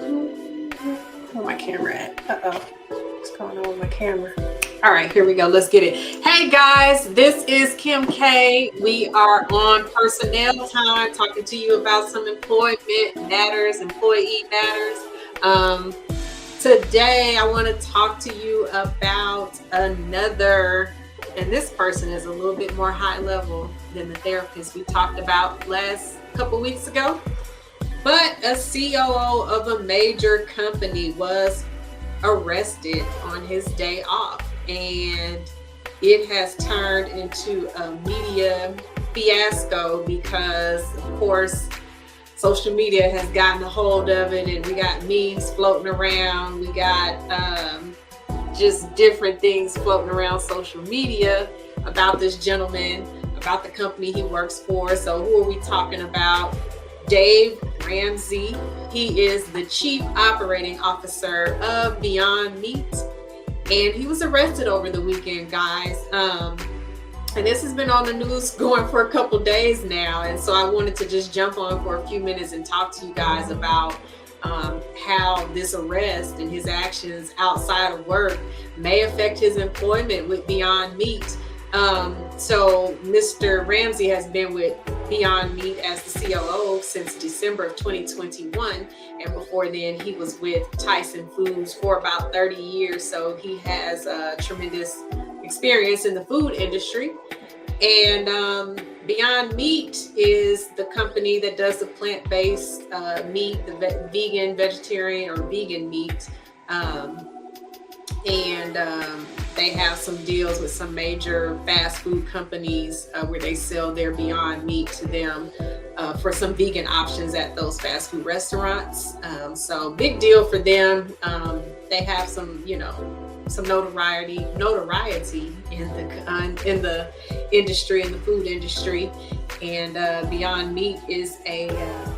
Where my camera at? Uh-oh. What's going on with my camera? All right, here we go. Let's get it. Hey guys, this is Kim K. We are on personnel time, talking to you about some employment matters, employee matters. Today, I want to talk to you about another, and this person is a little bit more high level than the therapist we talked about last couple weeks ago. But a COO of a major company was arrested on his day off, and it has turned into a media fiasco because, of course, social media has gotten a hold of it, and we got memes floating around. We got just different things floating around social media about this gentleman, about the company he works for. So who are we talking about? Dave Ramsey. He is the Chief Operating Officer of Beyond Meat, and he was arrested over the weekend, guys. And this has been on the news going for a couple days now, and so I wanted to just jump on for a few minutes and talk to you guys about how this arrest and his actions outside of work may affect his employment with Beyond Meat. So Mr. Ramsey has been with Beyond Meat as the COO since December of 2021, and before then he was with Tyson Foods for about 30 years. So he has tremendous experience in the food industry. And Beyond Meat is the company that does the plant-based meat, the vegan, vegetarian, or vegan meat. They have some deals with some major fast food companies where they sell their Beyond Meat to them for some vegan options at those fast food restaurants. So big deal for them. They have some, some notoriety in the industry, in the food industry. And Beyond Meat is a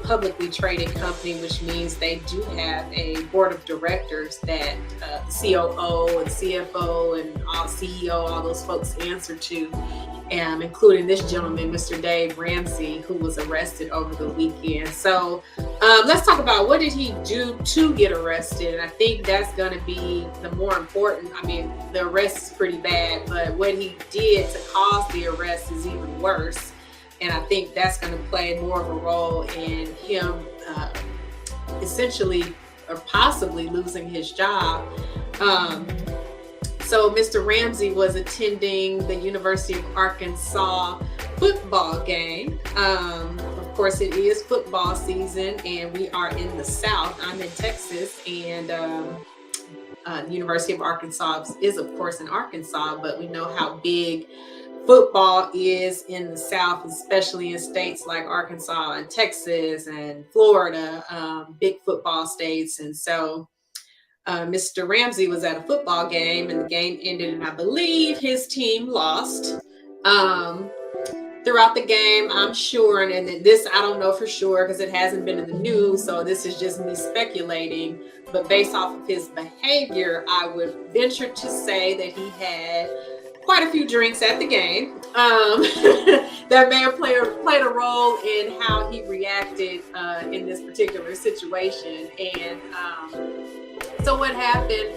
publicly traded company, which means they do have a board of directors that the COO and CFO and CEO, all those folks answer to, including this gentleman, Mr. Dave Ramsey, who was arrested over the weekend. So let's talk about what did he do to get arrested. And I think that's going to be the more important. I mean, the arrest is pretty bad, but what he did to cause the arrest is even worse. And I think that's going to play more of a role in him essentially or possibly losing his job. So Mr. Ramsey was attending the University of Arkansas football game. Of course, it is football season, and we are in the South. I'm in Texas, and the University of Arkansas is, of course, in Arkansas, but we know how big football is in the South, especially in states like Arkansas and Texas and Florida, big football states. And so Mr. Ramsey was at a football game, and the game ended, and I believe his team lost. Throughout the game, I'm sure, and this I don't know for sure because it hasn't been in the news, so this is just me speculating, but based off of his behavior, I would venture to say that he had quite a few drinks at the game that may have played a role in how he reacted in this particular situation. And so what happened,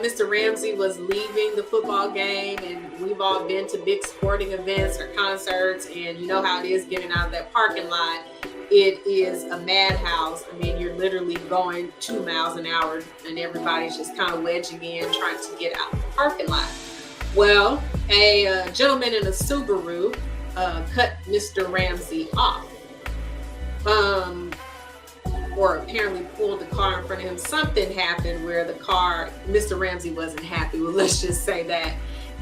Mr. Ramsey was leaving the football game, and we've all been to big sporting events or concerts, and you know how it is getting out of that parking lot. It is a madhouse. I mean, you're literally going 2 miles an hour, and everybody's just kind of wedging in, trying to get out of the parking lot. Well, a gentleman in a Subaru cut Mr. Ramsey off, or apparently pulled the car in front of him. Something happened where Mr. Ramsey wasn't happy. Well, let's just say that.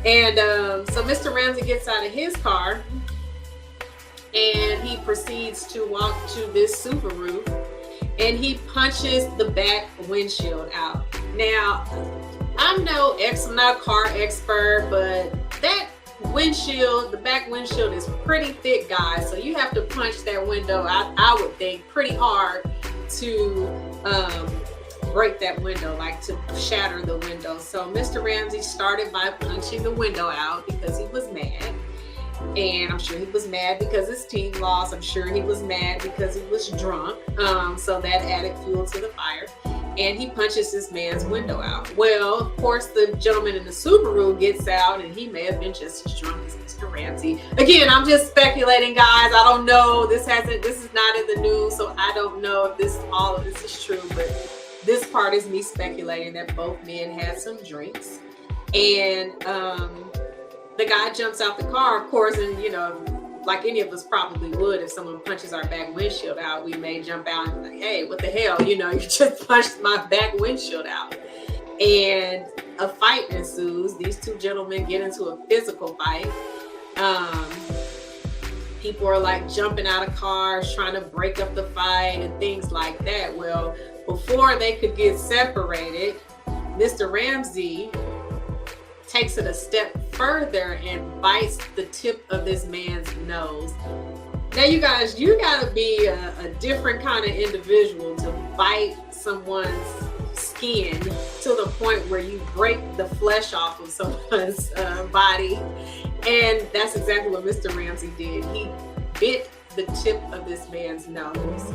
And so Mr. Ramsey gets out of his car, and he proceeds to walk to this Subaru, and he punches the back windshield out. Now, I'm not a car expert, but that windshield, the back windshield is pretty thick, guys. So you have to punch that window, I would think, pretty hard to break that window, like to shatter the window. So Mr. Ramsey started by punching the window out because he was mad. And I'm sure he was mad because his team lost. I'm sure he was mad because he was drunk. So that added fuel to the fire. and he punches this man's window out. Well, of course, the gentleman in the Subaru gets out, and he may have been just as drunk as Mr. Ramsey. Again, I'm just speculating, guys. I don't know. This is not in the news, so I don't know if all of this is true. But this part is me speculating that both men had some drinks, and the guy jumps out the car, of course, and like any of us probably would, if someone punches our back windshield out, we may jump out and be like, hey, what the hell? You just punched my back windshield out. And a fight ensues. These two gentlemen get into a physical fight. People are like jumping out of cars, trying to break up the fight and things like that. Well, before they could get separated, Mr. Ramsey takes it a step further and bites the tip of this man's nose. Now, you guys, you gotta be a different kind of individual to bite someone's skin to the point where you break the flesh off of someone's body. And that's exactly what Mr. Ramsey did. He bit the tip of this man's nose.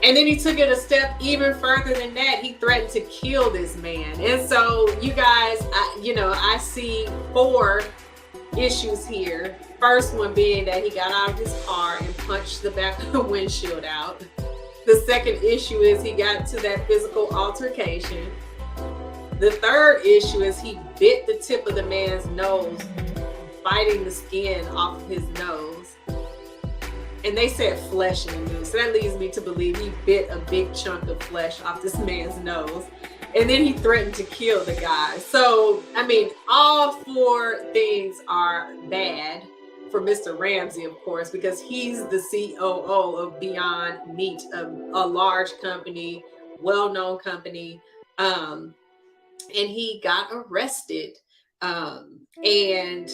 And then he took it a step even further than that. He threatened to kill this man. And so, you guys, I see 4 issues here. First one being that he got out of his car and punched the back of the windshield out. The second issue is he got into that physical altercation. The third issue is he bit the tip of the man's nose, biting the skin off of his nose. And they said flesh in the news. So that leads me to believe he bit a big chunk of flesh off this man's nose. And then he threatened to kill the guy. So, all 4 things are bad for Mr. Ramsey, of course, because he's the COO of Beyond Meat, a large company, well-known company. And he got arrested. And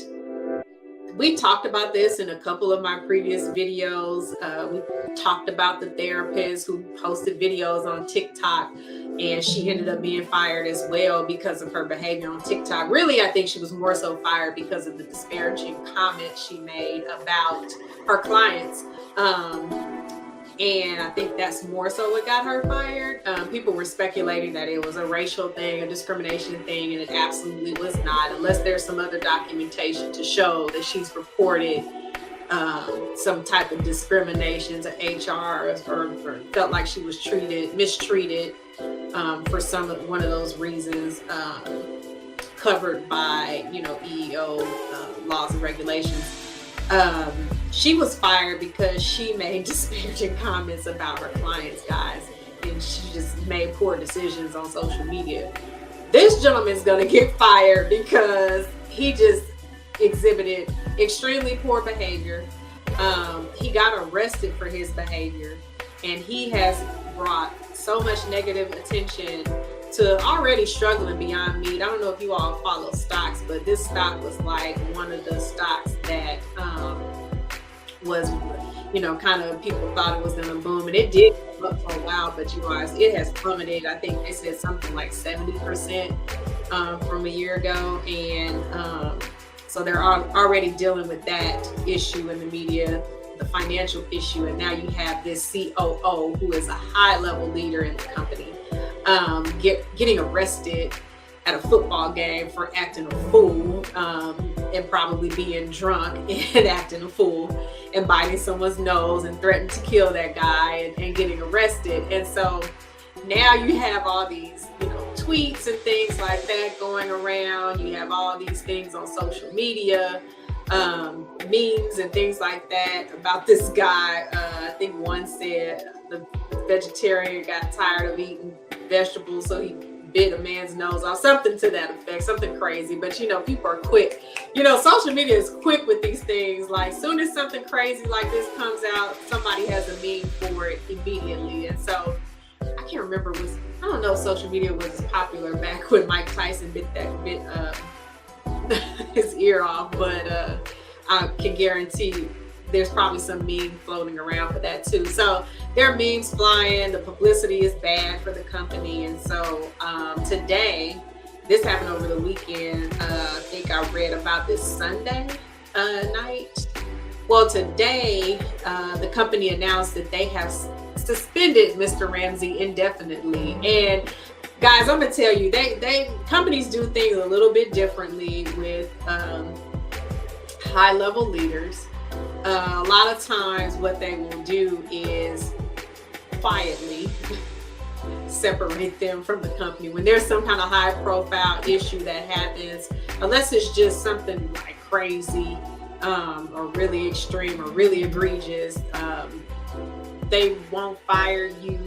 we talked about this in a couple of my previous videos. We talked about the therapist who posted videos on TikTok, and she ended up being fired as well because of her behavior on TikTok. Really, I think she was more so fired because of the disparaging comments she made about her clients. And I think that's more so what got her fired. People were speculating that it was a racial thing, a discrimination thing, and it absolutely was not, unless there's some other documentation to show that she's reported some type of discrimination to HR or felt like she was mistreated for one of those reasons covered by, EEO laws and regulations. She was fired because she made disparaging comments about her clients, guys, and she just made poor decisions on social media. This gentleman's gonna get fired because he just exhibited extremely poor behavior. He got arrested for his behavior, and he has brought so much negative attention to already struggling Beyond Meat. I don't know if you all follow stocks, but this stock was like one of the stocks that was, kind of people thought it was going to boom, and it did go up for a while, but you guys, it has plummeted. I think they said something like 70% from a year ago, and so they're already dealing with that issue in the media, the financial issue, and now you have this COO who is a high-level leader in the company getting arrested at a football game for acting a fool, and probably being drunk and acting a fool and biting someone's nose and threatening to kill that guy and getting arrested. And so now you have all these, tweets and things like that going around. You have all these things on social media, memes and things like that about this guy. I think one said the vegetarian got tired of eating vegetables, so he bit a man's nose off, something to that effect, something crazy. But people are quick. Social media is quick with these things. Like, soon as something crazy like this comes out, somebody has a meme for it immediately. And so I can't remember, I don't know if social media was as popular back when Mike Tyson bit his ear off, but I can guarantee there's probably some meme floating around for that too. So there are memes flying. The publicity is bad for the company. And so today, this happened over the weekend. I think I read about this Sunday night. Well, today, the company announced that they have suspended Mr. Ramsey indefinitely. And guys, I'm gonna tell you, they companies do things a little bit differently with high level leaders. A lot of times what they will do is quietly separate them from the company when there's some kind of high profile issue that happens, unless it's just something like crazy or really extreme or really egregious. They won't fire you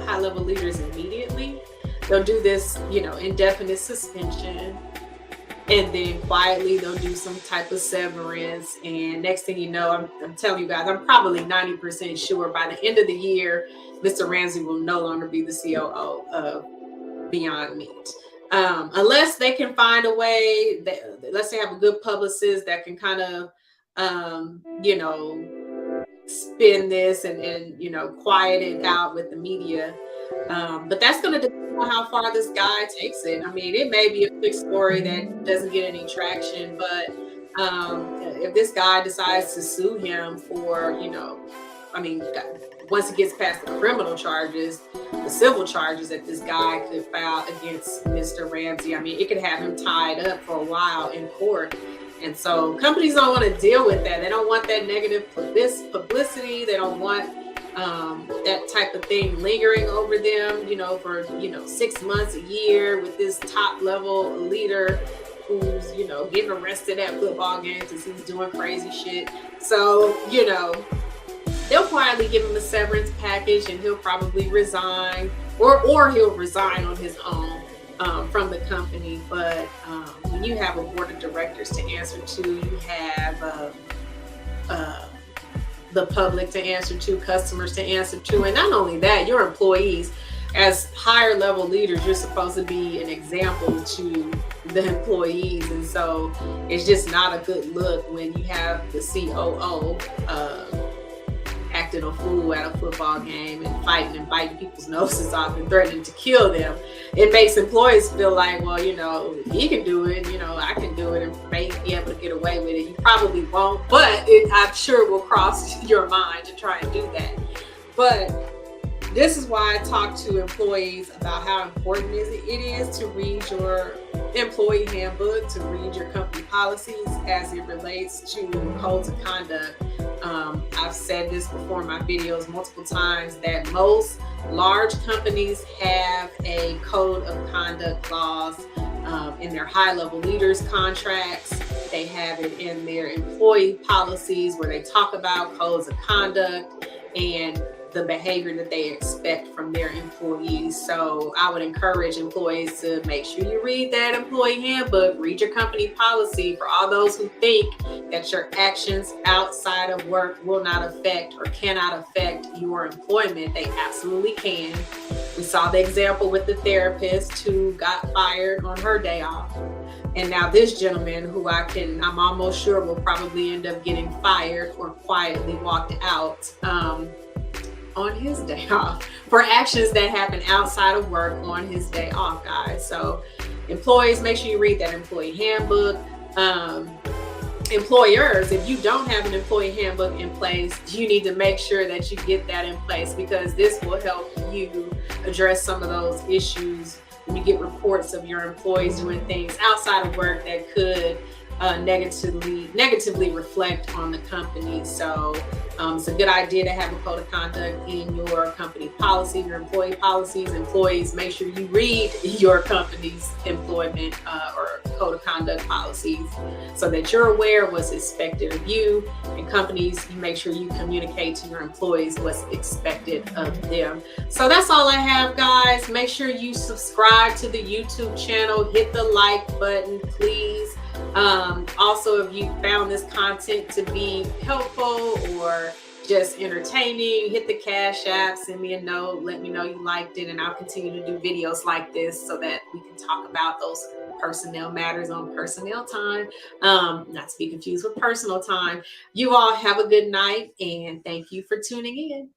high level leaders immediately. They'll do this, indefinite suspension, and then quietly they'll do some type of severance. And next thing you know, I'm telling you guys, I'm probably 90% sure by the end of the year, Mr. Ramsey will no longer be the COO of Beyond Meat. Unless they can find a way that, let's say, have a good publicist that can kind of, spin this and quiet it out with the media. But that's going to depend on how far this guy takes it. I mean, it may be a quick story that doesn't get any traction, but if this guy decides to sue him for, once it gets past the criminal charges, the civil charges that this guy could file against Mr. Ramsey, I mean, it could have him tied up for a while in court. And so companies don't want to deal with that. They don't want that negative publicity. They don't want that type of thing lingering over them, for 6 months, a year, with this top level leader who's, getting arrested at football games because he's doing crazy shit. So, they'll quietly give him a severance package, and he'll probably resign, or he'll resign on his own from the company. But when you have a board of directors to answer to, you have the public to answer to, customers to answer to, and not only that, your employees. As higher level leaders, you're supposed to be an example to the employees, and so it's just not a good look when you have the COO acting a fool at a football game and fighting and biting people's noses off and threatening to kill them. It makes employees feel like, well, he can do it, I can do it, and may be able to get away with it. You probably won't, but I'm sure it will cross your mind to try and do that. But this is why I talk to employees about how important it is to read your employee handbook, to read your company policies as it relates to codes of conduct. I've said this before in my videos multiple times that most large companies have a code of conduct clause in their high-level leaders contracts. They have it in their employee policies where they talk about codes of conduct and the behavior that they expect from their employees. So I would encourage employees to make sure you read that employee handbook, read your company policy. For all those who think that your actions outside of work will not affect or cannot affect your employment, they absolutely can. We saw the example with the therapist who got fired on her day off. And now this gentleman who I'm almost sure will probably end up getting fired or quietly walked out on his day off for actions that happen outside of work on his day off, guys. So employees, make sure you read that employee handbook. Employers, if you don't have an employee handbook in place, you need to make sure that you get that in place, because this will help you address some of those issues when you get reports of your employees doing things outside of work that could negatively reflect on the company. So it's a good idea to have a code of conduct in your company policy, your employee policies. Employees, make sure you read your company's employment or code of conduct policies so that you're aware of what's expected of you. And companies, you make sure you communicate to your employees what's expected of them. So that's all I have, guys. Make sure you subscribe to the YouTube channel, hit the like button, please. Also, if you found this content to be helpful or just entertaining, hit the Cash App, send me a note, let me know you liked it, and I'll continue to do videos like this so that we can talk about those personnel matters on personnel time, not to be confused with personal time. You all have a good night, and thank you for tuning in.